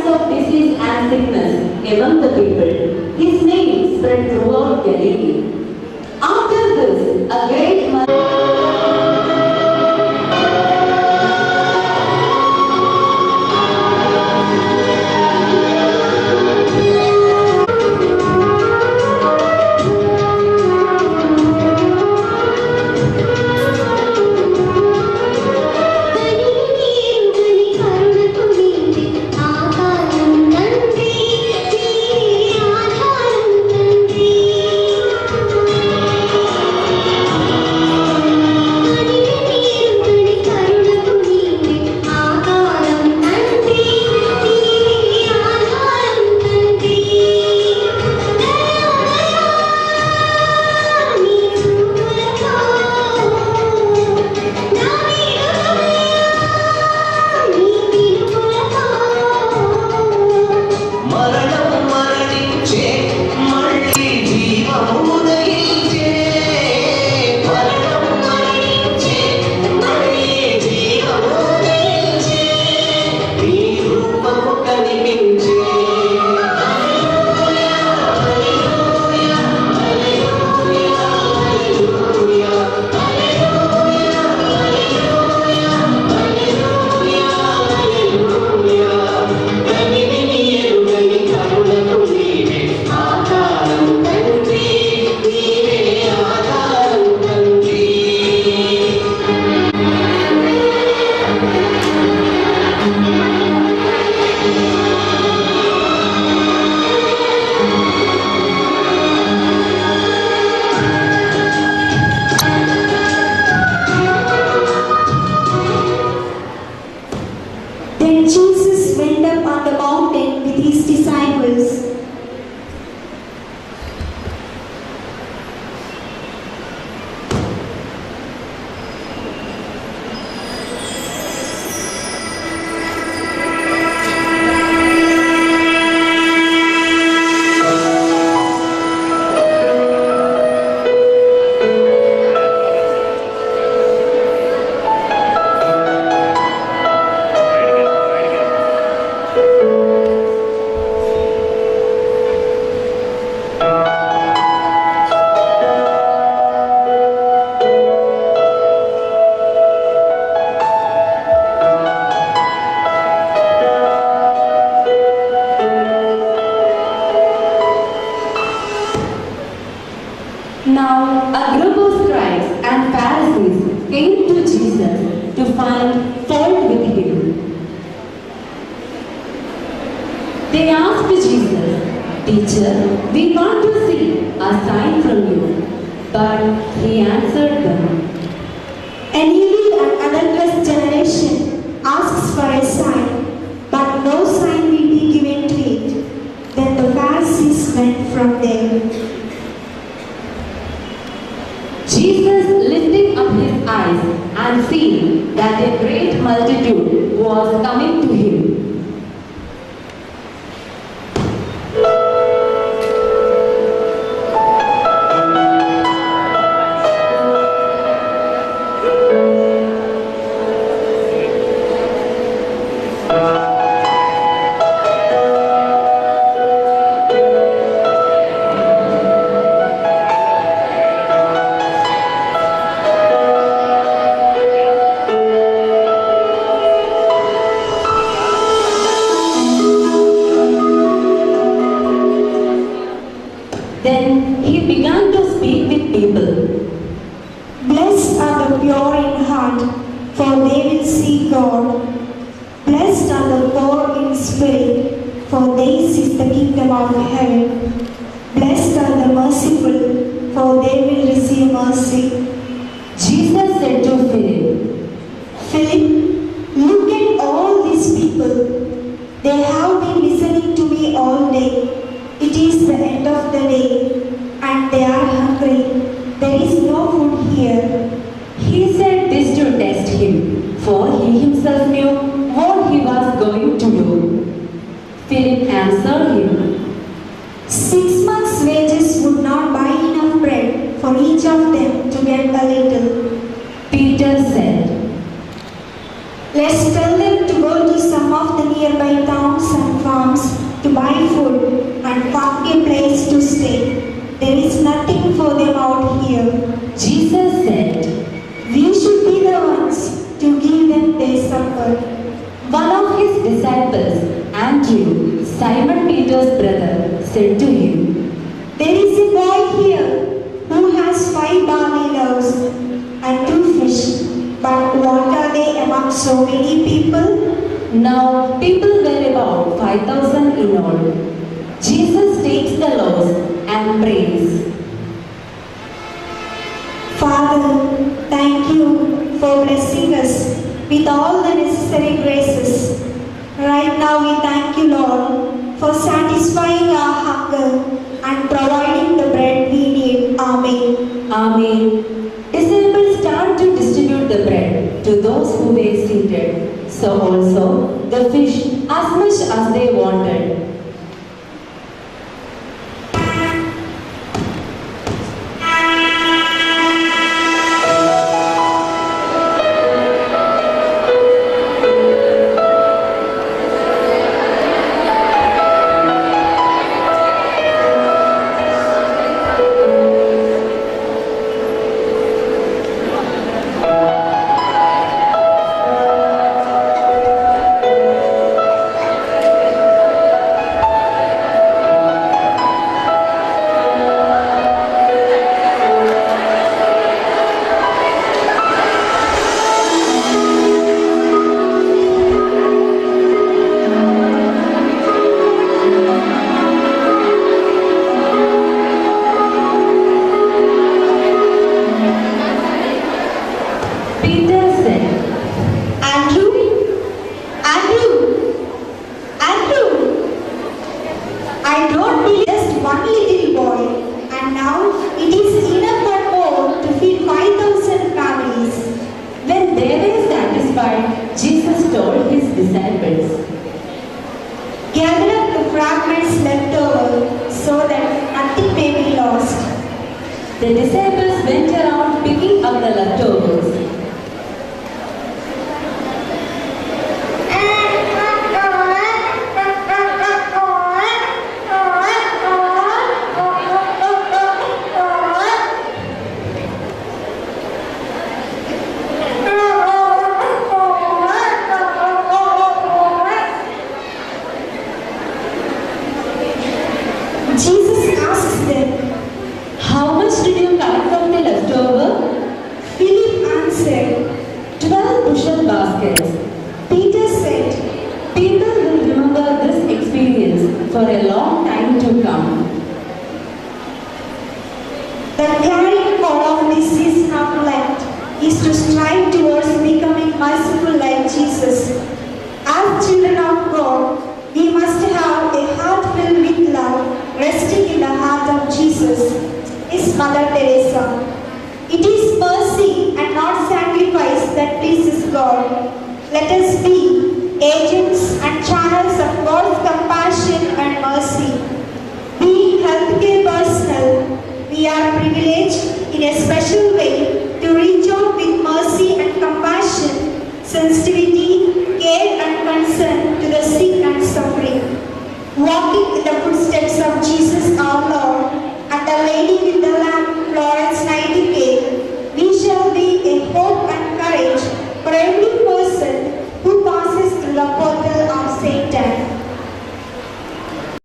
kinds of disease and sickness among the people. His name spread throughout Galilee. After this, a great Then Jesus went up on the mountain with his disciples. Now, a group of scribes and Pharisees came to Jesus to find fault with him. They asked Jesus, "Teacher, we want to see a sign from you." But he answered them, An evil and adulterous generation asks for a sign, but no sign will be given to it. Then the Pharisees went from there. Jesus, lifting up his eyes and seeing that a great multitude was coming to him, then he began to speak with people. Blessed are the pure in heart, for they will see God. Blessed are the poor in spirit, for theirs is the kingdom of heaven. Blessed are the merciful, for they will receive mercy. Jesus said to Philip, Philip, look at all these people. They have been listening to me all day. It is the end of the day, and they are hungry. There is no food here. He said this to test him, for he himself knew what he was going to do. Philip answered him, 6 months' wages would not buy enough bread for each of them to get a little. Peter said, Let's tell them to go to some some of the nearby towns and farms to buy food and find a place to stay. There is nothing for them out here. Jesus said, We should be the ones to give them their supper. one of his disciples, Andrew, Simon Peter's brother, said to him, There is a boy here who has 5 barley loaves and 2 fish. But what are they among so many people? Now people were about 5,000 in all. Jesus takes the loaves and prays. Father, thank you for blessing us with all the necessary graces. Right now we thank you, Lord, for satisfying our hunger and providing the bread we need. Amen. Amen. Disciples start to distribute the bread to those who were seated. So also the fish as much as they wanted. Peter said, Andrew, I don't believe just one little boy, and now it is enough and more to feed 5,000 families. when they were satisfied, Jesus told his disciples, Gather up the fragments left over so that nothing may be lost. The disciples went around picking up the leftovers. Jesus asks them, How much did you collect from the leftover? Philip answered, 12 bushel baskets. Peter said, People will remember this experience for a long time to come. The carrying core of this season of Lent is to strive towards becoming merciful like Jesus. As children of God, we must have a heart filled with love resting in the heart of Jesus, his Mother Teresa. It is mercy and not sacrifice that pleases God. Let us be agents and channels of God's compassion and mercy. Being healthcare personnel, we are privileged in a special way to reach out with mercy and compassion, sensitivity, care and concern to the sick and suffering. Walking in the footsteps of Jesus our Lord and the Lady with the Lamb, Florence Nightingale, we shall be a hope and courage for every